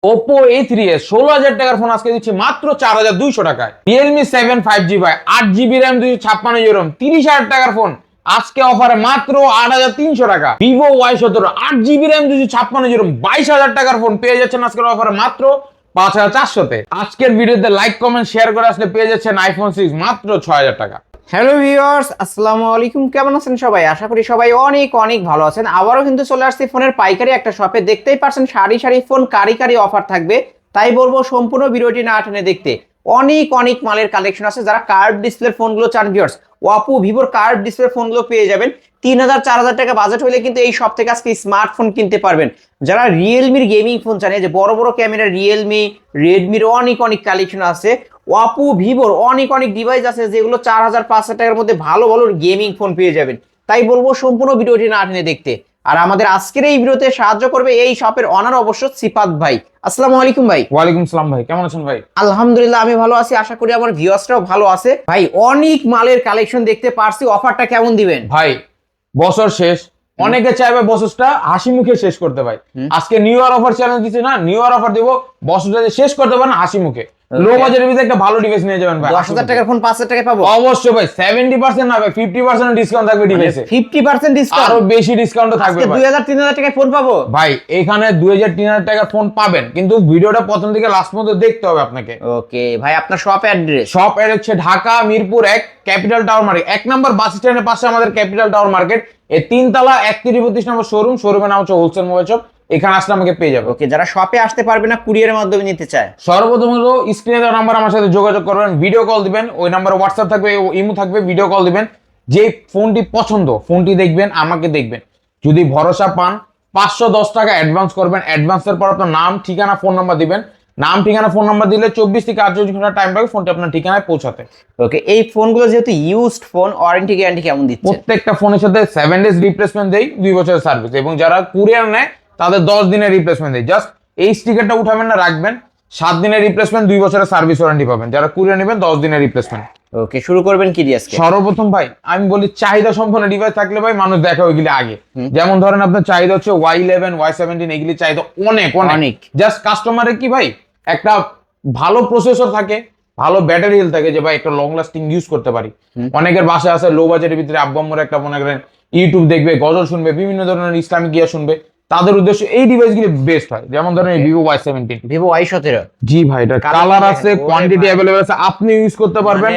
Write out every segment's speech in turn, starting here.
Oppo A3s 16,000 টাকার phone আজকে দিচ্ছি মাত্র 4,200 টাকায়। Realme 7 5G ভাই 8GB RAM 256GB ROM 30,000 টাকার ফোন আজকে অফারে মাত্র 8,300 টাকা। Vivo Y17 8GB RAM 256GB ROM 22,000 টাকার ফোন পেয়ে যাচ্ছেন আজকের অফারে মাত্র 5,400 তে। আজকের ভিডিওতে লাইক কমেন্ট শেয়ার করে আসলে পেয়ে যাচ্ছেন iPhone 6 মাত্র 6,000 টাকা। হ্যালো ভিউয়ার্স, আসসালামু আলাইকুম। কেমন আছেন সবাই? আশা করি সবাই অনেক অনেক ভালো আছেন। আবারও কিন্তু চলে আসছি ফোনের পাইকারি একটা শপে। দেখতেই পারছেন সারি সারি ফোন, কারি অফার থাকবে। তাই বলবো সম্পূর্ণ ভিডিওটি না টেনে দেখতে। অনেক অনেক মালের কালেকশন আছে। যারা কার্ভ ডিসপ্লের ফোনগুলো চান ভিউয়ার্স, ওপো ভিভোর কার্ভ ডিসপ্লের ফোনগুলো পেয়ে যাবেন। 3,000-4,000 টাকা বাজেট হলে কিন্তু এই শপ থেকে আজকে স্মার্টফোন কিনতে পারবেন। যারা রিয়েলমির গেমিং ফোন চান, যে বড় বড় ক্যামেরা রিয়েলমি, রেডমির অনেক অনেক কালেকশন আছে। ওপো ভিভোর অনেক অনেক ডিভাইস আছে যেগুলো 4,000-5,000 টাকার মধ্যে ভালো ভালো গেমিং ফোন পেয়ে যাবেন। তাই বলবো সম্পূর্ণ ভিডিওটি না টেনে দেখতে। আর আমাদের আজকের এই ভিডিওতে সাহায্য করবে এই শপের অনার অবশ্য সিফাত ভাই। আসসালামু আলাইকুম ভাই। ওয়ালাইকুম আসসালাম ভাই, কেমন আছেন ভাই? আলহামদুলিল্লাহ আমি ভালো আছি, আশা করি আমার ভিউয়ার্সরাও ভালো আছে। ভাই অনেক মালের কালেকশন দেখতে পারছি, অফারটা কেমন দিবেন? ভাই বছর শেষ, অনেকে চাইবে বছরটা হাসি মুখে শেষ করতে ভাই। আজকে নিউ ইয়ার অফার চ্যালেঞ্জ দিচ্ছে না, নিউ ইয়ার অফার দিব, বছরটা শেষ করতে পারেন হাসি মুখে। লো বাজেটের ভিতরে একটা ভালো ডিভাইস নিয়ে যাবেন ভাই। 10,000 টাকার ফোন 5,000 টাকায় পাবো? অবশ্যই ভাই, 70% না ভাই 50% ডিসকাউন্ট থাকবে ডিভাইসে। 50% ডিসকাউন্ট? আরো বেশি ডিসকাউন্ট থাকবে ভাই। 2,000-3,000 টাকায় ফোন পাবো ভাই এখানে 2,000-3,000 টাকার ফোন পাবেন, কিন্তু ভিডিওটা প্রথম থেকে লাস্ট পর্যন্ত দেখতে হবে আপনাকে। ওকে ভাই, আপনার শপ অ্যাড্রেস? শপ এর হচ্ছে Dhaka Mirpur 1 capital tower market, 1 নম্বর বাস স্ট্যান্ডের পাশে আমাদের ক্যাপিটাল টাওয়ার মার্কেট। এই 3 তলা 31-32 নম্বর শোরুম। শোরুমের নাম হচ্ছে হোলসেল মোবাইল শপ। এখানে আসলে আমাকে পেয়ে যাবে। ওকে, যারা শপে আসতে পারবে না, কুরিয়ারের মাধ্যমে নিতে চায়, সর্বপ্রথম হলো স্ক্রিনে দেওয়া নাম্বার আমার সাথে যোগাযোগ করবেন, ভিডিও কল দিবেন। ওই নাম্বারে হোয়াটসঅ্যাপ থাকবে, ইমো থাকবে, ভিডিও কল দিবেন। যে ফোনটি পছন্দ ফোনটি দেখবেন, আমাকে দেখবেন। যদি ভরসা পান 510 টাকা অ্যাডভান্স করবেন। অ্যাডভান্সের পর আপনার নাম ঠিকানা ফোন নাম্বার দিবেন। নাম ঠিকানা ফোন নাম্বার দিলে 24 থেকে 48 ঘন্টা টাইম লাগবে ফোনটি আপনার ঠিকানায় পৌঁছাতে। ওকে, এই ফোনগুলো যেহেতু ইউজড ফোন, ওয়ারেন্টি গ্যারান্টি কেমন দিচ্ছে? প্রত্যেকটা ফোনের সাথে 7 ডেজ রিপ্লেসমেন্ট দেই, 2 বছরের সার্ভিস, এবং যারা কুরিয়ার নেয় তাদের 10 দিনের রিপ্লেসমেন্ট দেই। জাস্ট এই স্টিকারটা উঠাবেন না, রাখবেন। 7 দিনের রিপ্লেসমেন্ট, 2 বছরের সার্ভিস ওয়ারেন্টি পাবেন। যারা কুরিয়ার নেবেন 10 দিনের রিপ্লেসমেন্ট। ওকে, শুরু করবেন কি দিয়ে আজকে? সর্বপ্রথম ভাই আমি বলি, চাহিদা সম্পন্ন ডিভাইস থাকলে ভাই মানুষ দেখে ওইগুলি আগে। যেমন ধরেন আপনার চাহিদা হচ্ছে Y11 Y17, এগুলি চাহিদা অনেক অনেক। জাস্ট কাস্টমারের কি ভাই একটা ভালো প্রসেসর থাকে, ভালো ব্যাটারি হেলথ থাকে, যে ভাই একটা লং লাস্টিং ইউজ করতে পারি। অনেকের বাসায় আছে লো বাজেটের ভিতরে আব্বাম্মুর একটা মনে করেন ইউটিউব দেখবে, গজল শুনবে, বিভিন্ন ধরনের ইসলামিক গিয়া শুনবে, তাদের উদ্দেশ্যে এই ডিভাইসগুলি বেস্ট হয়। যেমন ধরেন Vivo Y17, Vivo Y17। জি ভাই, এটা কালার আছে, কোয়ান্টিটি अवेलेबल আছে, আপনি ইউজ করতে পারবেন,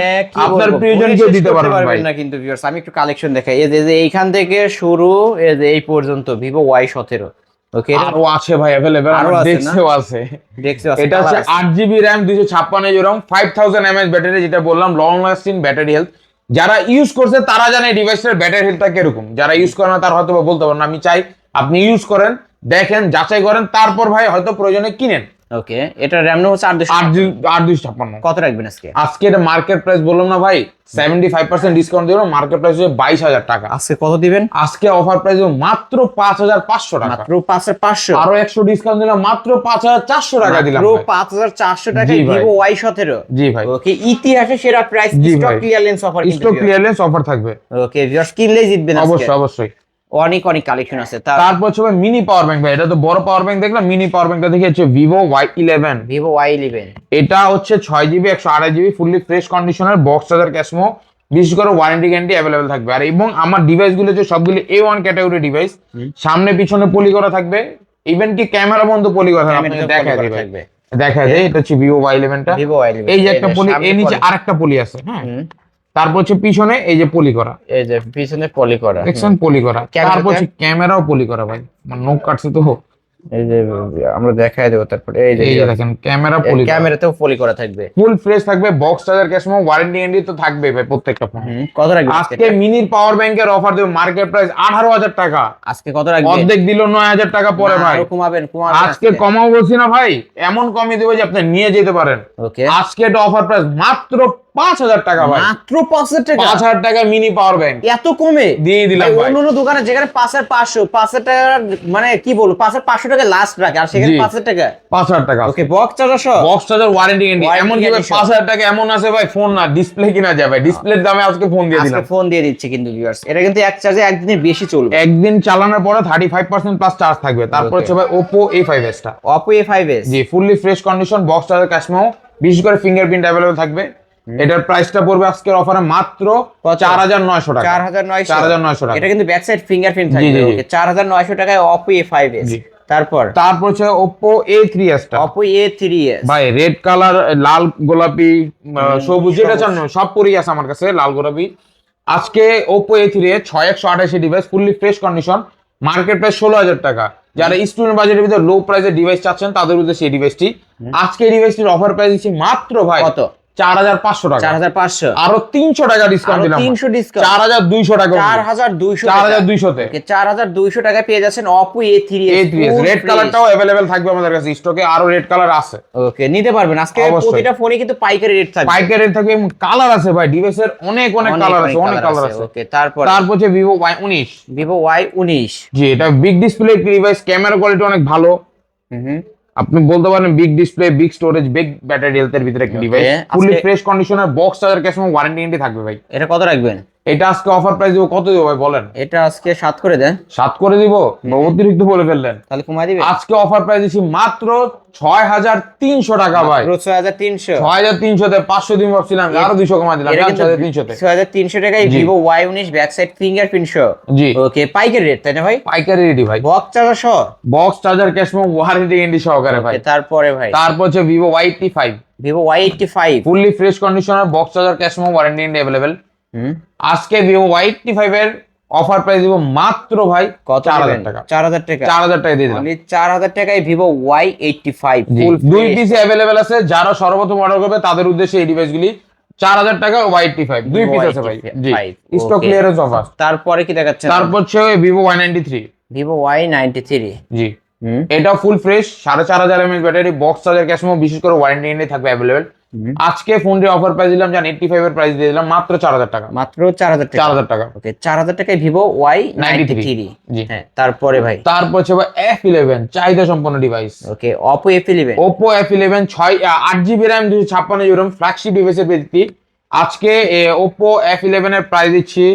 আপনার প্রিয়জনকে দিতে পারবেন ভাই। না কিন্তু ভিউয়ার্স, আমি একটু কালেকশন দেখাই। এই যে এইখান থেকে শুরু, এই যে এই পর্যন্ত Vivo Y17। ওকে, আরো আছে ভাই अवेलेबल, আরো আছে, দেখছেও আছে। দেখছেও আছে। এটা হচ্ছে 8GB RAM 256GB ROM 5000 mAh battery, যেটা বললাম লং লাস্টিং ব্যাটারি হেলথ। যারা ইউজ করছে তারা জানে এই ডিভাইসের ব্যাটারি হেলথটা কিরকম। যারা ইউজ করে না তারা হয়তো বলতে পারেন না। আমি চাই আপনি ইউজ করেন, দেখেন, যাচাই করেন, তারপর ভাই হয়তো প্রয়োজনে কিনেন। ওকে, এটা RAM হচ্ছে 8,256। কত রাখবেন আজকে? আজকে এটা মার্কেট প্রাইস বললাম না ভাই, 75% ডিসকাউন্ট দিব। মার্কেট প্রাইস হচ্ছে 22,000 টাকা। আজকে কত দিবেন? আজকে অফার প্রাইস মাত্র 5,500 টাকা। মাত্র 5,500? আরো 100 ডিসকাউন্ট দিলাম, মাত্র 5,400 টাকা দিলাম। মাত্র 5,400 টাকায় Vivo Y17। জি ভাই। ওকে, ইতিহাসে সেরা price, stock clearance offer. Stock clearance offer থাকবে। ওকে ভিউয়ার্স, কিনলেই জিতবেন আজকে। অবশ্যই অবশ্যই। অনেক অনেক কালেকশন আছে। তারপর হচ্ছে মিনি পাওয়ার ব্যাংক ভাই, এটা তো বড় পাওয়ার ব্যাংক দেখলাম, মিনি পাওয়ার ব্যাংকটা দেখে হচ্ছে Vivo Y11। Vivo Y11 এটা হচ্ছে 6GB 128GB fully fresh conditioner, box charger, cash memo, বিশেষ করে ওয়ারেন্টি গ্যারান্টি अवेलेबल থাকবে। আর এবং আমার ডিভাইসগুলো যে সবগুলো A1 ক্যাটাগরি ডিভাইস, সামনে পিছনে পলি করা থাকবে, ইভেন কি ক্যামেরা বন্ধ পলি করা থাকবে। দেখা যায় এটা হচ্ছে Vivo Y11 টা। এই যে একটা পলি, এর নিচে আরেকটা পলি আছে, হ্যাঁ। তারপর হচ্ছে পিছনে এই যে পলি করা, এই যে পিছনে পলি করা, দেখছেন পলি করা। তারপর হচ্ছে ক্যামেরাও পলি করা ভাই, আমার নখ কাটছে তো। এই যে আমরা দেখাই দেব। তারপরে এই যে দেখেন ক্যামেরা পলি, ক্যামেরাতেও পলি করা থাকবে, ফুল ফ্রেশ থাকবে, বক্স চার্জার, ক্যাসমো, ওয়ারেন্টি গ্যারান্টি তো থাকবে ভাই প্রত্যেকটা ফোন। কত রাখবেন আজকে মিনি পাওয়ার ব্যাংকের অফার দেব, মার্কেট প্রাইস 18,000 টাকা। আজকে কত রাখবেন? অর্ধেক দিল 9,000 টাকা পরে ভাই। কমাবেন আজকে কমাও বলছি না ভাই, এমন কমই দেব যে আপনি নিয়ে যেতে পারেন। ওকে, আজকে এটা অফার প্রাইস মাত্র 5,000 টাকা ভাই, মাত্র 5,000 টাকা, 5,000 টাকা মিনি পাওয়ার ব্যাংক এত কমে দিয়ে দিলাম ভাই। অন্য দোকানে যেখানে 5,500 টাকা, মানে কি বলবো 5,500 টাকা লাস্ট রাখে, আর সেখানে জি। 5,000 টাকা। 5,000 টাকা ওকে, বক্স চার্জার সহ, box charger warranty guarantee. Warranty এমন কি ভাই guarantee সহ। 5,000 টাকা এমন আছে ভাই, ফোন না ডিসপ্লে কিনা যায় ভাই, ডিসপ্লের দামে আজকে ফোন দিয়ে আজকে দিলাম। ফোন দিয়ে দিচ্ছে কিন্তু ভিউয়ার্স, এটা কিন্তু এক চার্জে একদিনের বেশি চলবে। একদিন চালানোর পরে 35% প্লাস চার্জ থাকবে। তারপর Okay. হচ্ছে ভাই Oppo A5s টা, Oppo A5s, জি fully fresh condition, box charger cash memo, বিশেষ করে ফিঙ্গারপ্রিন্ট অ্যাভেলেবল থাকবে। এটার প্রাইসটা পড়বে আজকের অফারে মাত্র 4,900 টাকা। 4,900 4,900 টাকা। এটা কিন্তু ব্যাক সাইড ফিঙ্গারপ্রিন্ট জি, থাকবে। জি, জি। ওকে, 4,900 টাকায় Oppo A5s। জি। তারপর তারপর হচ্ছে Oppo A3s টা, Oppo A3s, ভাই রেড কালার, লাল গোলাপি, সবুজ, যেটা চান সব পরেই আছে আমার কাছে, লাল গোলাপি। আজকে Oppo A3 6128 device, fully fresh condition, market price 16,000 টাকা। যারা স্টুডেন্ট বাজেটের ভিতরে লো প্রাইসের ডিভাইস চাচ্ছেন তাদের উদ্দেশ্যে এই ডিভাইসটি। আজকে এই ডিভাইসটির অফার প্রাইস দিচ্ছি মাত্র ভাই কত? 4,500 টাকা। 4,500, আরো 300 টাকা ডিসকাউন্ট দিলাম, 300 ডিসকাউন্ট, 4,200 টাকা। 4,200, 4,200 তে 4,200 টাকায় পেয়ে যাচ্ছেন Oppo A3s। A3s রেড কালারটাও अवेलेबल থাকবে আমাদের কাছে স্টকে, আরো রেড কালার আছে। ওকে, নিতে পারবেন। আজকে অবশ্যই। প্রতিটা ফোনে কিন্তু পাইকারি রেট থাকবে, পাইকারি রেট থাকবে, কালার আছে ভাই ডিভাইসের অনেক কালার আছে, অনেক কালার আছে। ওকে, তারপর হচ্ছে Vivo Y19, Vivo Y19। জি এটা big display device, camera quality অনেক ভালো। হুম, আপনি বলতে পারেন big display, big storage, big battery health এর ভিতরে একটা Okay, ডিভাইস, আজকে- ফুললি ফ্রেশ কন্ডিশনের, box charger cash memo, warranty guarantee থাকবে ভাই। এটা কত রাখবেন? এটা আজকে অফার প্রাইস দিব, কত দিব ভাই বলেন? এটা আজকে 7 করে দেন। 7 করে দিব, বা অতিরিক্ত বলে ফেললেন। তাহলে কমাই দিবেন? আজকে অফার প্রাইস দিচ্ছি মাত্র 6,300 টাকা ভাই। মাত্র 6,300। 6,300 তে 500 দিন ভাবছিলাম, আরো 200 কমাই দিলাম, এটা কিন্তু 6,300 তে। 6,300 টাকায় জি। Vivo Y19 back side fingerprint সহ। জি ওকে, পাইকারি রেট তাই না ভাই? পাইকারি রেডি ভাই, বক্স চার্জার সহ। Box charger cash memo, warranty guarantee সহকারে ভাই। ওকে, তারপরে ভাই তারপর হচ্ছে Vivo Y85, Vivo Y85। Fully fresh কন্ডিশনের, box charger cash memo, warranty guarantee available. হুম, আজকে Vivo Y85 এর অফার প্রাইস দিব মাত্র ভাই কত 4,000 দিবেন? টাকা। 4,000 টাকা। 4,000 টাকা দিয়ে দিলাম। অনলি 4,000 টাকায় Vivo Y85 জি, ফুল দুই পিসে अवेलेबल আছে, যারা সর্বপ্রথম অর্ডার করবে তাদের উদ্দেশ্যে এই ডিভাইসগুলি। 4,000 টাকা Y85, দুই পিস আছে ভাই। জি স্টক Okay. Clearance offer. তারপরে কি দেখাচ্ছেন? তারপর হচ্ছে Vivo Y93, Vivo Y93। জি হুম, এটা full fresh, 4,500 mAh battery, box charger ক্যাশমো, বিশেষ করে ওয়ারেন্টি গ্যারান্টি থাকবে अवेलेबल। আজকে ফোনটির অফার প্রাইস দিলাম, জান 85 এর প্রাইস দিয়ে দিলাম মাত্র 4,000 টাকা। মাত্র 4,000 টাকা। 4,000 টাকা। ওকে, 4,000 টাকায় Vivo Y93। জি। হ্যাঁ, তারপরে ভাই তারপর হচ্ছে ভাই F11, চাহিদা সম্পন্ন ডিভাইস। ওকে, Oppo F11। Oppo F11 8GB RAM 256GB RAM, flagship ডিভাইসের ভিত্তি। আজকে Oppo F11 এর প্রাইস দিচ্ছি,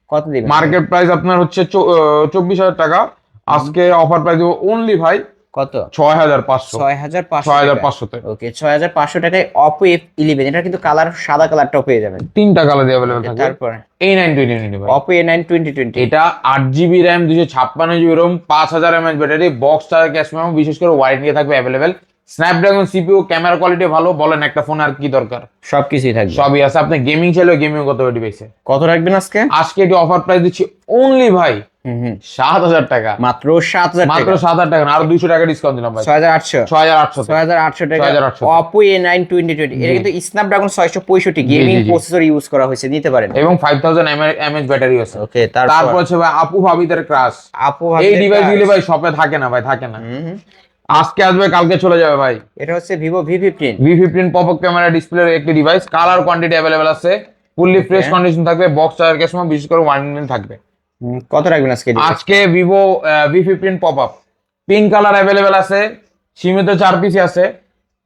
কত দিবেন? মার্কেট প্রাইস আপনার হচ্ছে 24,000 টাকা। আজকে অফার প্রাইস দেবো অনলি ভাই কত? 6,500। 6,500। 6,500 তে ওকে, 6,500 টাকায় Oppo F11। এটা কিন্তু কালার সাদা কালারটাও পেয়ে যাবেন। 3টা কালার अवेलेबल থাকবে। তারপর A9 2020 ভাই, Oppo A9 2020। এটা 8GB RAM 256GB ROM, 5,000 mAh battery, box charger cash memo, বিশেষ করে ওয়ারেন্টি থাকবে available. Snapdragon CPU, camera quality ভালো, বলেন একটা ফোন আর কি দরকার? সবকিছুই থাকবে। সবই আছে। আপনি গেমিং চাইলেও গেমিং করতে হবে ডিভাইসে। কত রাখবেন আজকে? আজকে এটি অফার প্রাইস দিচ্ছি অনলি ভাই হুম, 7,000 টাকা। মাত্র 7,000 মাত্র টাকা। 7,000 টাকা না, আরো 200 টাকা ডিসকাউন্ট দিলাম ভাই। 6,800। 6,800 6,800 টাকা 6,800 Oppo A9 2020। এটা কিন্তু স্ন্যাপড্রাগন 665 গেমিং জি, জি। প্রসেসর ইউজ করা হয়েছে, নিতে পারেন। এবং 5,000 mAh ব্যাটারি আছে। ওকে, তারপর হচ্ছে ভাই আপু ভাবিদের ক্রাশ, Oppo এই ডিভাইস গুলি ভাই শপে থাকে না ভাই, থাকে না। আজকে আসবে, কালকে চলে যাবে ভাই। এটা হচ্ছে Vivo V15। V15 popup camera ডিসপ্লের একটি ডিভাইস, কালার কোয়ান্টিটি अवेलेबल আছে, ফুললি ফ্রেশ কন্ডিশন থাকবে, বক্স চার্জার ক্যাশমো, বিশেষ করে ওয়ারেন্টি থাকবে। কত রাখবেন আজকে? আজকে Vivo V15 popup pink colour available আছে, সীমিত 4 পিসই আছে।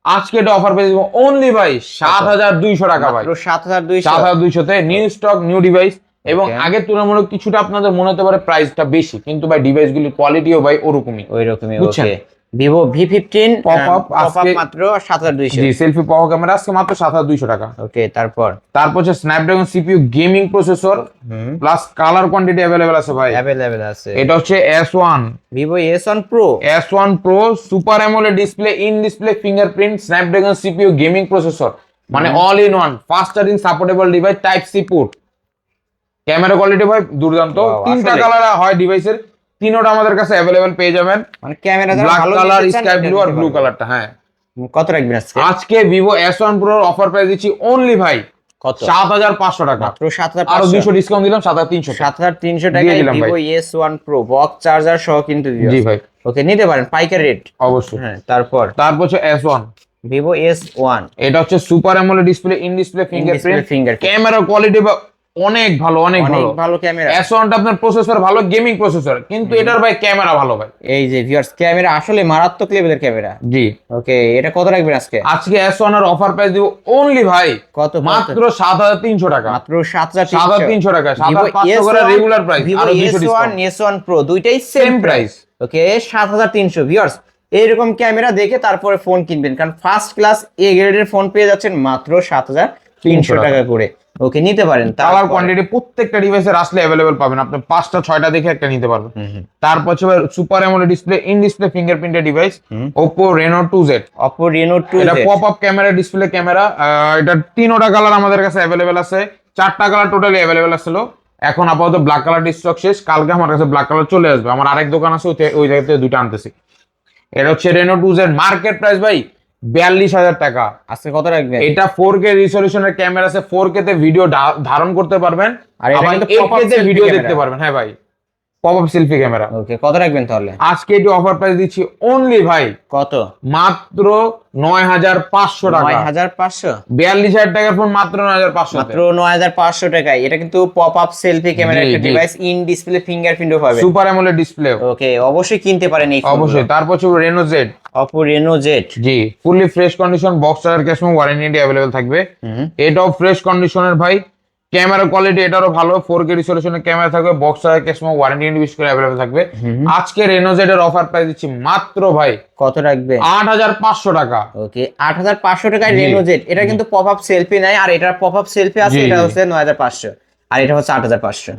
আজকে এটা অফার পেয়ে দিব অনলি ভাই 7,200 টাকা ভাই। মাত্র 7,200। 7,200 তে নিউ স্টক, নিউ ডিভাইস। এবং Okay. আগের তুলনামূলক কিছুটা আপনাদের মনে হতে পারে প্রাইসটা বেশি, কিন্তু ভাই ডিভাইসগুলির কোয়ালিটিও ভাই ওরকমই। ওই রকমই। বুঝছেন? ওকে, Vivo V15 Pop-up আজকে- মাত্র 7,200। জি সেলফি পাওয়া ক্যামেরা আজকে মাত্র 7,200 টাকা। ওকে, তারপর তারপর হচ্ছে Snapdragon CPU gaming processor plus colour quantity available আছে ভাই। अवेलेबल আছে। এটা হচ্ছে S1 Vivo S1 Pro। S1 Pro super AMOLED display, in display fingerprint, Snapdragon CPU gaming processor, মানে all in one, fast charging supportable device, type C port. Camera quality ভাই দুর্দান্ত। Wow, 3টা আসলে। কালার হয় ডিভাইসের, তিনোটা আমাদের কাছে अवेलेबल পেয়ে যাবেন। মানে camera black colour, sky blue আর ব্লু কালারটা। হ্যাঁ, কত রাখবেন আজকে? আজকে Vivo S1 Pro offer price দিচ্ছি অনলি ভাই কত? 7,500 টাকা। মাত্র আরো 7,500। 200 ডিসকাউন্ট দিলাম, 7,300 টাকা। 7,300 দিয়ে টাকায় দিলাম ভাই। Vivo S1 Pro box charger সহ কিন্তু জি ভাই ওকে, নিতে পারেন পাইকারি রেট। অবশ্যই। হ্যাঁ, তারপর তারপর হচ্ছে S1 ভিভো S1 এটা হচ্ছে super AMOLED display, in display fingerprint, camera quality অনেক ভালো, অনেক ভালো, ভালো ক্যামেরা। S1 টা আপনার প্রসেসর ভালো, গেমিং প্রসেসর, কিন্তু এটার ভাই ক্যামেরা ভালো ভাই। এই যে ভিউয়ার্স, ক্যামেরা আসলে মারাত্মক লেভেলের ক্যামেরা। জি, ওকে, এটা কত রাখবেন আজকে? আজকে S1 এর অফার প্রাইস দিব অনলি ভাই কত? মাত্র 7300 টাকা, মাত্র 7300 7300 টাকা, 7500 করে রেগুলার প্রাইস, ভিভো আর 200 ডিসকাউন্ট। S1 Pro দুইটাই সেম প্রাইস। ওকে, 7300। ভিউয়ার্স, এইরকম ক্যামেরা দেখে তারপরে ফোন কিনবেন, কারণ ফার্স্ট ক্লাস এ গ্রেডের ফোন পেয়ে যাচ্ছেন মাত্র 7300 টাকা করে। ওকে, নিতে পারেন। কালার কোয়ান্টিটি প্রত্যেকটা ডিভাইসের আসলে अवेलेबल পাবেন, আপনি 5টা 6টা দেখে একটা নিতে পারবেন। তারপর হচ্ছে super AMOLED display, in display ফিঙ্গারপ্রিন্টের device, Oppo Reno 2Z। Oppo Reno 2Z, এটা pop up camera, display camera. এটা 3টা কালার আমাদের কাছে अवेलेबल আছে, 4টা কালার টোটালি अवेलेबल আছিল। এখন আপাতত ব্ল্যাক কালার স্টক শেষ, কালকে আমার কাছে ব্ল্যাক কালার চলে আসবে। আমার আরেক দোকান আছে, ওই জায়গা থেকে দুটো আনতেছি। এটা হচ্ছে Reno 2Z, মার্কেট প্রাইস ভাই 42000 টাকা। আজকে কত রাখবেন? এটা 4K রিজলিউশনের ক্যামেরা আছে, 4K তে ভিডিও ধারণ করতে পারবেন, আর এটা কিন্তু 8K তে ভিডিও দেখতে পারবেন। হ্যাঁ ভাই, পপ আপ সেলফি ক্যামেরা। ওকে, কত রাখবেন তাহলে? আজকে এটি অফার প্রাইস দিচ্ছি অনলি ভাই কত? মাত্র 9500 টাকা। 9500? 42000 টাকার ফোন মাত্র 9500, মাত্র 9500 টাকায়। এটা কিন্তু পপ আপ সেলফি ক্যামেরা একটা ডিভাইস, ইন ডিসপ্লে ফিঙ্গারপ্রিন্টও পাবে, সুপার অ্যামোলেড ডিসপ্লে। ওকে, অবশ্যই কিনতে পারেন এই ফোন। অবশ্যই। তারপর হচ্ছে Reno Z, Oppo Reno Z। জি, fully fresh condition, box charger, cash memo, warranty available থাকবে। এটাও ফ্রেশ কন্ডিশনের ভাই, ক্যামেরা কোয়ালিটি এটারও ভালো, 4K রিজলিউশনের ক্যামেরা থাকবে, box charger, cash memo, warranty বিশেষ করে अवेलेबल থাকবে। আজকে Reno Z এর অফার প্রাইস দিচ্ছি মাত্র ভাই কত রাখবে? 8500 টাকা। ওকে, 8500 টাকায় Reno Z। এটা কিন্তু পপ আপ সেলফি নাই, আর এটার পপ আপ সেলফি আছে, এটা হচ্ছে 9500, আর এটা হচ্ছে 8500।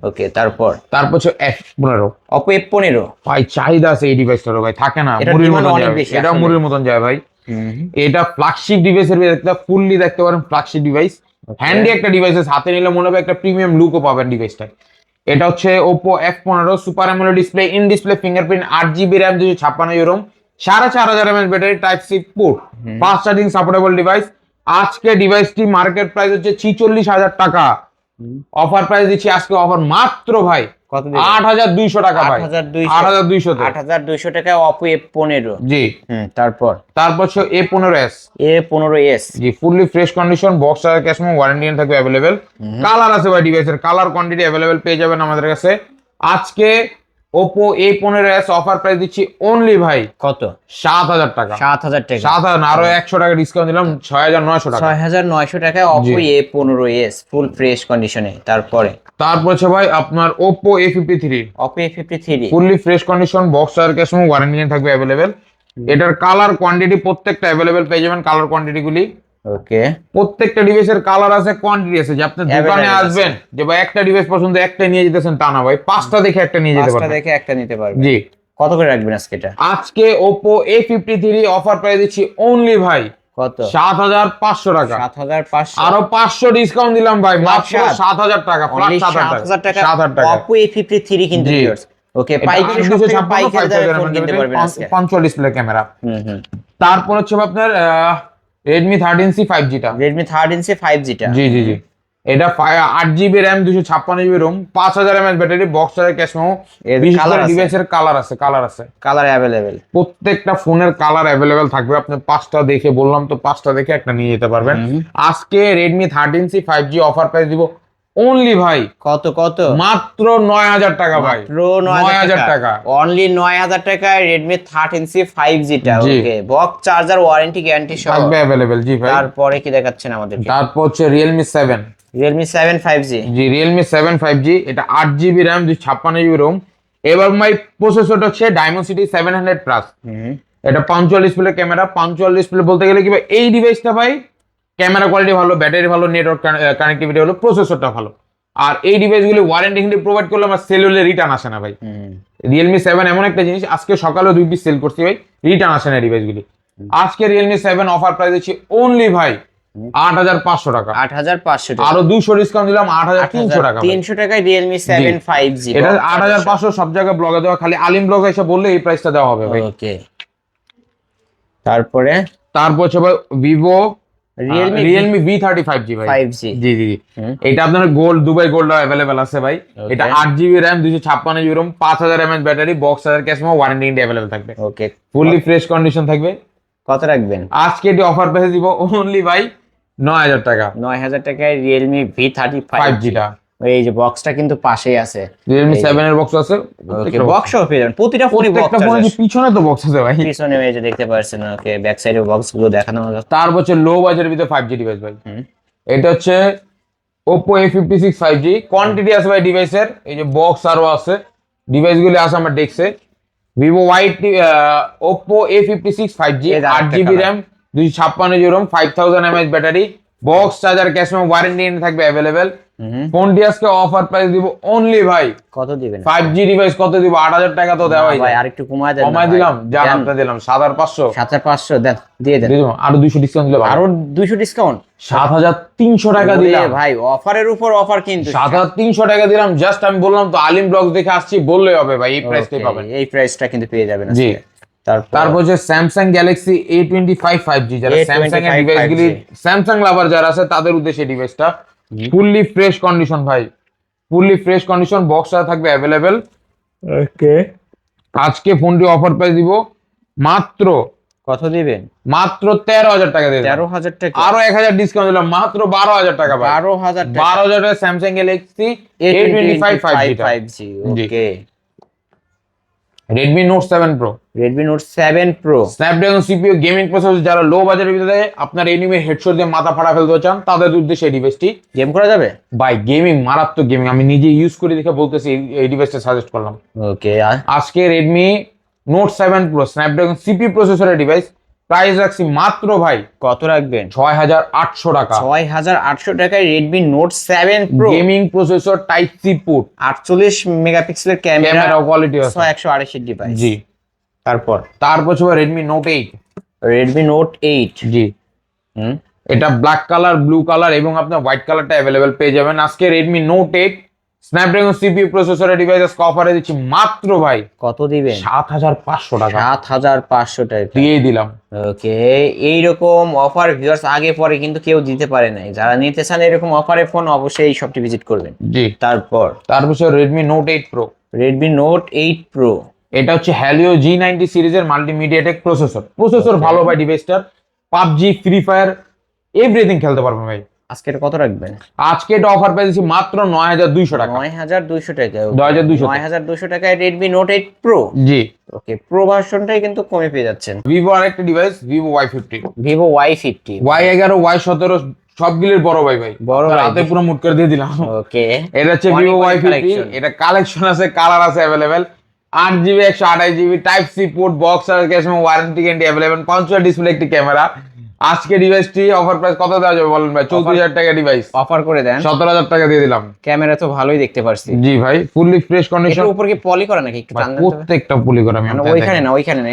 ওকে, তারপর হচ্ছে F15। Oppo F15 ভাই চাহিদা আছে এই ডিভাইসটারও ভাই, থাকে না, এটা মুড়ির demand মতন অনেক যায়, বেশি এটা আসলে। মুড়ির মতন যায় ভাই। এটা ফ্ল্যাগশিপ ডিভাইসের একটা ফুললি দেখতে পারেন, ফ্ল্যাগশিপ ডিভাইস, হ্যান্ডি একটা ডিভাইস, হাতে নিলে মনে হবে একটা প্রিমিয়াম লুকও পাবেন ডিভাইসটা। এটা হচ্ছে Oppo F15, super AMOLED display, in display fingerprint, 8GB RAM, 256GB ROM, 4500 mAh battery, type C port, fast charging supportable device. আজকে ডিভাইসটি মার্কেট প্রাইস হচ্ছে 46000 টাকা, অফার প্রাইস দিচ্ছি আজকে অফার মাত্র ভাই কত দিবেন? 8200 টাকা ভাই, 8200 8200 টাকায় Oppo F15। জি। তারপর হচ্ছে A15s, A15s, জি, fully fresh condition, box charger, cash memo, warranty থাকবে अवेलेबल। কালার আছে ভাই, ডিভাইসের কালার কোয়ান্টিটি अवेलेबल পেয়ে যাবেন আমাদের কাছে। আজকে Oppo A15s অফার প্রাইস দিচ্ছি অনলি ভাই কত? 7000 টাকা। 7000 টাকা, 7000 না, আরো 100 টাকা ডিসকাউন্ট দিলাম, 6900 টাকা। 6900 টাকায় Oppo A15s ফুল ফ্রেশ কন্ডিশনে। তারপর হচ্ছে ভাই আপনার Oppo A53, Oppo A53 fully fresh condition, box charger, cash memo, warranty থাকবে अवेलेबल। এটার কালার কোয়ান্টিটি প্রত্যেকটা अवेलेबल পেয়ে যাবেন, কালার কোয়ান্টিটি গুলি। ওকে, প্রত্যেকটা ডিভাইসের কালার আছে, কোয়ান্টিটি আছে, যে আপনি দোকানে আসবেন যে ভাই একটা ডিভাইস পছন্দ, একটা নিয়ে যেতেছেন তা না ভাই, 5টা দেখে একটা নিয়ে যেতে পাঁচটা পারবেন। দেখে একটা নিতে পারবেন। জি। কত করে রাখবেন আজকে এটা? আজকে Oppo A53 অফার প্রাইস দিচ্ছি অনলি ভাই কত? 7500 টাকা, 7500, আরো 500 ডিসকাউন্ট দিলাম ভাই, মাত্র 7000 টাকা, ফ্ল্যাট 7000 টাকা 7000 টাকা। Oppo A53 কিন্তু ভিউয়ার্স। ওকে, পাইকারি সব থেকে পাইকারি দামে ফোন কিনতে পারবেন আজকে। পঞ্চুয়াল ডিসপ্লে ক্যামেরা। তারপর হচ্ছে আপনার Redmi 13C 5G টা, Redmi 13C 5G টা। জি জি জি। এটা 8GB RAM, 256GB ROM, 5000 mAh battery, box charger, cash memo, ডিভাইসের কালার আছে, কালার अवेलेबल, প্রত্যেকটা ফোনের কালার अवेलेबल থাকবে। আপনি 5টা দেখে বললাম তো, 5টা দেখে একটা নিয়ে যেতে পারবেন। আজকে Redmi 13C 5G offer price দিব অনলি ভাই কত? মাত্র 9000 টাকা ভাই, মাত্র 9000 টাকা, অনলি 9000 টাকায় Redmi 13C 5G টা। ওকে, বক্স চার্জার, ওয়ারেন্টি গ্যারান্টি সহ থাকবে अवेलेबल। জি ভাই। তারপরে কি দেখাচ্ছেন আমাদের? তারপর হচ্ছে Realme 7, Realme 7 5G। জি, Realme 7 5G, এটা 8GB RAM, 256GB ROM। এবার ভাই প্রসেসরটা হচ্ছে Dimensity 700 প্লাস। এটা punctual display camera, punctual display বলতে গেলে কি ভাই, এই ডিভাইসটা ভাই ক্যামেরা কোয়ালিটি ভালো, ব্যাটারি ভালো, নেটওয়ার্ক কানেক্টিভিটি ভালো, প্রসেসরটা ভালো। আর এই ডিভাইসগুলি ওয়ারেন্টি কিন্তু প্রোভাইড করলে আমার সেল হলে রিটার্ন আসে না ভাই। Realme 7 এমন একটা জিনিস, আজকে সকালে 2 পিস সেল করছি ভাই, রিটার্ন আসে না ডিভাইসগুলি। আজকে Realme 7 অফার প্রাইস দিচ্ছি অনলি ভাই 8500 টাকা, 8500 টাকা, আরো 200 ডিসকাউন্ট দিলাম, 8300 টাকা। 300 টাকায় Realme 7 5G। এটা 8500 সব জায়গায় ব্লগে দেওয়া, খালি আলিম ব্লগ এসে বললে এই প্রাইসটা দেওয়া হবে ভাই। ওকে, তারপর হচ্ছে ভাই Vivo Realme V35G ভাই, 5G। জি জি জি। এটা আপনার দুবাই গোল্ড अवेलेबल আছে ভাই। এটা 8GB RAM, 256GB ROM, 5000 mAh battery, box charger, cash memo, warranty available থাকবে। ওকে, ফুললি ফ্রেশ কন্ডিশন থাকবে। কত রাখবেন? আজকে এটি অফার প্রাইসে দিব অনলি ভাই 9000 টাকা। 9000 টাকায় রিয়েলমি V35 5G টা। এই যে বক্সটা কিন্তু পাশেই আছে, রিয়েলমি এই যে। 7 এর বক্স আছে। ওকে, বক্সও পেয়ে যাবেন, প্রতিটা ফোনে বক্স প্রত্যেকটা ফোনে আছে। পিছনে তো বক্স আছে ভাই। পিছনে এই যে দেখতে পাচ্ছেন, ওকে ব্যাক সাইডে বক্স গুলো দেখানো হলো। তার হচ্ছে লো বাজেটের ভিতরে 5G ডিভাইস ভাই। হুম। এটা হচ্ছে Oppo A56 5G, কোয়ান্টিটি আছে ভাই ডিভাইসের, এই যে বক্স আরো আছে, ডিভাইসগুলি আছে আমার ডেস্কে। Vivo Oppo A56 5G, এই যে আরেকটা 8GB colour। RAM, 256GB ROM, 5000 mAh battery, box charger, cash memo, warranty এনে থাকবে অ্যাভেলেবেল। ফোনটি আজকে অফার প্রাইস দিব অনলি ভাই কত দিবেন? 5G ডিভাইস কত দিব? 8000 টাকা তো দেওয়াই ভাই যায়। আরেকটু কমায় দেন। কমায় দিলাম, জান আপনি দিলাম 7500। 7500 দেন, দিয়ে দেন। দিয়ে দিলাম, আরো 200 ডিসকাউন্ট দিলাম, আরো 200 ডিসকাউন্ট। 7300 টাকা দিলাম ভাই অফারের উপর অফার কিন্তু। 7300 টাকা দিলাম। জাস্ট আমি বললাম তো আলিম ব্লগস দেখে আসছি বললেই হবে ভাই, এই প্রাইসটাই Okay, পাবেন। এই প্রাইসটা কিন্তু পেয়ে যাবেন জি। আজকে। তারপর হচ্ছে স্যামসাং গ্যালাক্সি A25 5G, যারা স্যামসাং এর ডিভাইসগুলি, স্যামসাং লাভার যারা আছে তাদের উদ্দেশ্যে ডিভাইসটা ফুললি ফ্রেশ কন্ডিশন ভাই, ফুললি ফ্রেশ কন্ডিশন, বক্সটা থাকবে অ্যাভেলেবেল। ওকে, আজকে ফোনটি অফার প্রাইস দিব মাত্র কত দিবেন? 13000 টাকা দিয়ে দিলাম। 13000 টাকা, আরো 1000 ডিসকাউন্ট দিলাম, মাত্র 12000 টাকা ভাই। 12000 টাকা। 12000 টাকা স্যামসাং গ্যালাক্সি A25 5G টা। 5G। ওকে, Redmi Note 7 Pro, Redmi Note 7 Pro। Snapdragon CPU gaming processor, যারা লো বাজেটের ভিতরে আপনার এনিমি হেডশট দিয়ে মাথা ফাটা ফেলতে চান তাদের উদ্দেশ্যে এই ডিভাইসটি। গেম করা যাবে? বাই গেমিং, মারাত্মক গেমিং, আমি নিজে ইউজ করে দেখে বলতেছি এই ডিভাইসটা সাজেস্ট করলাম। ওকে, আজকে Redmi Note 7 Pro Snapdragon CPU প্রসেসরের ডিভাইস, প্রাইস রাখছি মাত্র ভাই কত রাখবেন? 6800 টাকা। 6800 টাকায় Redmi Note 7 Pro, gaming processor, type C port, 48 মেগাপিক্সেলের ক্যামেরা, ক্যামেরা কোয়ালিটি আছে। 128 ডিভাইস। জি। তারপর তারপর Redmi Note 8। Redmi Note 8। জি। হুম, এটা ব্ল্যাক কালার, ব্লু কালার এবং আপনার হোয়াইট কালারটা অ্যাভেলেবেল পেয়ে যাবেন। আজকে Redmi Note 8 স্ন্যাপড্রাগন সিপিইউ প্রসেসরের ডিভাইস আজকে অফারে দিচ্ছি মাত্র ভাই কত দিবেন? 7500 টাকা 7500 টাকা দিয়ে দিলাম। ওকে, এইরকম অফার ভিউয়ার্স আগে পরে কিন্তু কেউ দিতে পারে নাই। যারা নিতে চান এরকম অফারে ফোন, অবশ্যই এই শপটি ভিজিট করবেন। জি। তারপর Redmi Note 8 Pro, Redmi Note 8 Pro। এটা হচ্ছে Helio G90 সিরিজের মাল্টিমিডিয়াটেক প্রসেসর ভালো ভাই ডিভাইসটার। পাবজি, ফ্রি ফায়ার এভরিথিং খেলতে পারবেন ভাই। আজকে এটা কত রাখবেন? আজকে এটা অফার পেয়েছি মাত্র 9200 টাকা। 9200 টাকা। 9200 9200 টাকায় Redmi Note 8 Pro। জি। ওকে, প্রো ভার্সনটাই কিন্তু কমে পেয়ে যাচ্ছেন। ভিভো আরেকটা device, Vivo Y50, Vivo Y50, Y11, Y17 সবগুলির বড় ভাই ভাই, বড় ভাই। রাতে পুরো মুট করে দিয়ে দিলাম। ওকে, এটা হচ্ছে অনেক Vivo অনেক Y50, collection। এটা কালেকশন আছে, কালার আছে available, 8GB 128GB type C port, box আর cash memo, warranty guarantee available, 5 display, একটি ক্যামেরা। আজকে ডিভাইসটি অফার প্রাইস কত দেওয়া যাবে বলেন ভাই? 34000 টাকা ডিভাইস, অফার করে দেন। 17000 টাকা দিয়ে দিলাম। ক্যামেরা তো ভালোই দেখতে পারছি। জি ভাই, ফুললি ফ্রেশ কন্ডিশন, এটার উপর কি পলি করা নাকি? একটু টান দেন তো। প্রত্যেকটা পুলি করা। আমি মানে আপনাকে ওইখানে দেখাই। না, ওইখানে না,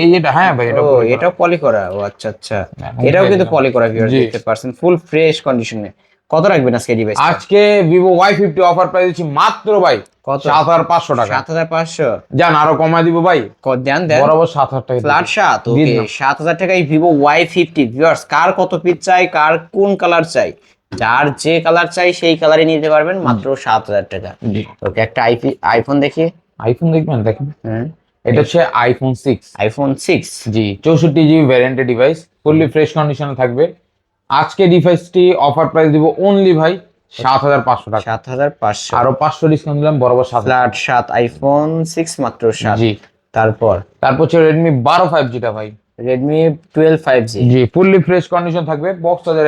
এই যেটা, হ্যাঁ ভাই, এটা ও, পুলি করা। এটাও পলি করা। ও আচ্ছা আচ্ছা, হ্যাঁ, এটাও উঠাই কিন্তু দিলাম। পলি করা ভিউয়ার জি। দেখতে পারছেন, ফুল ফ্রেশ কন্ডিশনে। কত রাখবেন আজকে ডিভাইস? আজকে Vivo Y50 অফার প্রাইস দিচ্ছি মাত্র ভাই কত? 7500 টাকা। 7500। জান আরো কমায় দিব ভাই, দেন দেন, বরাবর 7000 টাকা ফ্ল্যাট 7। দিয়ে ওকে, দিলাম। 7000 টাকায় Vivo Y50 ভিউয়ার্স। কার কত পিস চাই, কার কোন কালার চাই, যার যে কালার চাই সেই কালারই নিতে পারবেন মাত্র 7000 টাকা। জি। ওকে, একটা আইফোন দেখি। আইফোন দেখবেন, দেখেন হুম, এটা হচ্ছে iPhone 6। আইফোন 6। জি, 64GB ভ্যারিয়েন্টের ডিভাইস, ফুললি ফ্রেশ কন্ডিশনে থাকবে। আজকে ডিভাইসটি অফার প্রাইস দিব অনলি ভাই 7500 টাকা, 7500। আরো 500 ডিসকাউন্ট দিলাম, বরাবর 7000। ফ্ল্যাট 7 আইফোন 6 মাত্র 7। জি। তারপর হচ্ছে Redmi 12 5G টা ভাই। Redmi 12 5G। জি, ফুললি ফ্রেশ কন্ডিশন থাকবে, box charger,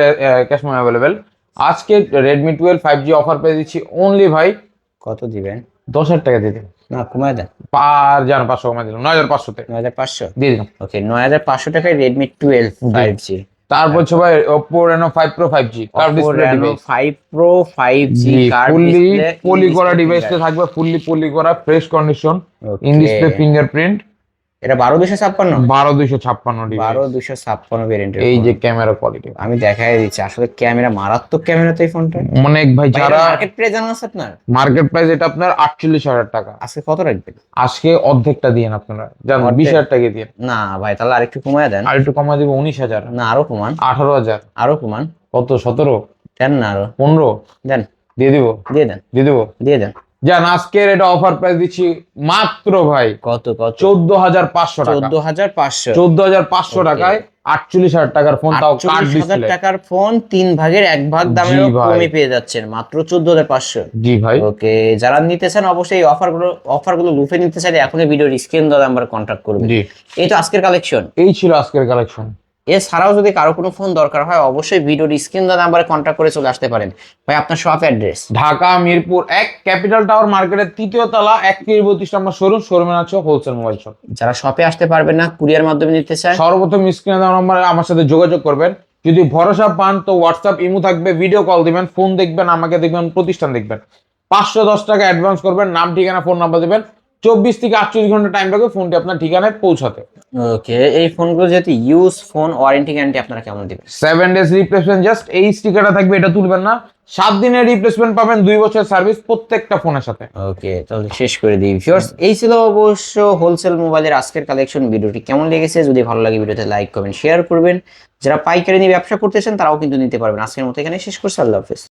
cash memo available. আজকে Redmi 12 5G অফার পেয়ে দিচ্ছি অনলি ভাই কত দিবেন? 10000 টাকা দিয়ে দিন। না, কমায় দেন। পার জান 500 কমাই দিলাম, 9500 তে 9500 দিয়ে দিলাম। ওকে, 9500 টাকায় Redmi 12 5G। তারপর হচ্ছে ভাই Oppo Reno 5 Pro 5G curve display Reno device. 5 Pro 5G curve fully display, পলি করা ডিভাইসটা থাকবে, ফুললি পলি করা, fresh condition, in display fingerprint. এটা 12256। 12256 ডিভাইস, 12256 ভেরিয়েন্টের। এই যে ক্যামেরা কোয়ালিটি আমি দেখাই দিচ্ছি, আসলে ক্যামেরা মারাত্মক ক্যামেরা তো এই ফোনটা। অনেক ভাই। যারা মার্কেট প্রাইস জানা আছে আপনার? মার্কেট প্রাইস এটা আপনার 48000 টাকা। আজকে কত রাখবেন? আজকে অর্ধেকটা দিয়েন আপনারা, জানেন অর্ধেক? 20000 টাকা দিয়ে। না ভাই, তাহলে আরেকটু কমায় দেন। আর একটু কমা দিব 19000, না, আরো কমান। 18000, আরো কমান। কত 17, দেন না, আরো 15 দেন, দিয়ে দিব, দিয়ে দেন, দিয়ে দিব। দিয়ে দেন। জান আজকের এটা অফার প্রাইস দিচ্ছি মাত্র ভাই কত 14,500 টাকা। 14,500 14,500 টাকায় 48,000 টাকার ফোন, তাও কার্ড 48,000 ডিসপ্লে। টাকার ফোন 3 ভাগের 1 ভাগ দামে জি ভাই। কমে পেয়ে যাচ্ছেন মাত্র 14,500। জি ভাই। ওকে, যারা নিতে চান অবশ্যই এই অফারগুলো লুফে নিতে চাইলে এখনই ভিডিওর স্ক্রিন দেওয়া নাম্বারে কন্ট্যাক্ট করবেন। জি, এই তো আজকের কালেকশন। এই ছিল আজকের কালেকশন। এছাড়াও যদি কারো কোনো ফোন দরকার হয় অবশ্যই ভিডিওর স্ক্রিন দেওয়া নাম্বারে কন্ট্যাক্ট করে চলে আসতে পারেন। ভাই আপনার shop address? Dhaka Mirpur 1 capital tower মার্কেটের 3য় তলা 132 নম্বর শোরুমে আছে হোলসেল মোবাইল শপ। যারা শপে আসতে পারবেন না, কুরিয়ার মাধ্যমে নিতে চায়, সর্বপ্রথম স্ক্রিনে দেওয়া নম্বরে আমার সাথে যোগাযোগ করবেন। যদি ভরসা পান তো হোয়াটসঅ্যাপ ইমো থাকবে, ভিডিও কল দিবেন, ফোন দেখবেন, আমাকে দেখবেন, প্রতিষ্ঠান দেখবেন। 510 টাকা অ্যাডভান্স করবেন, নাম ঠিকানা ফোন নাম্বার দিবেন। 24 থেকে 48 ঘন্টা টাইম লাগবে ফোনটি আপনার ঠিকানায় পৌঁছাতে। ওকে, এই ফোনগুলো যেহেতু ইউজ ফোন, ওয়ারেন্টি গ্যারান্টি আপনারা কেমন দিবেন? 7 ডেজ রিপ্লেসমেন্ট, জাস্ট এই স্টিকারটা থাকবে, এটা তুলবেন না। 7 দিনের রিপ্লেসমেন্ট পাবেন, 2 বছর সার্ভিস প্রত্যেকটা ফোনের সাথে। ওকে, তাহলে শেষ করে দিই ভিউয়ার্স। এই ছিল অবশ্য হোলসেল মোবাইলের আজকের কালেকশন। ভিডিওটি কেমন লেগেছে যদি ভালো লাগে ভিডিওতে লাইক কমেন্ট শেয়ার করবেন। যারা পাইকারি নিয়ে ব্যবসা করতেছেন তারাও কিন্তু নিতে পারবেন। আজকের মতো এখানে শেষ করছি, আল্লাহ হাফেজ।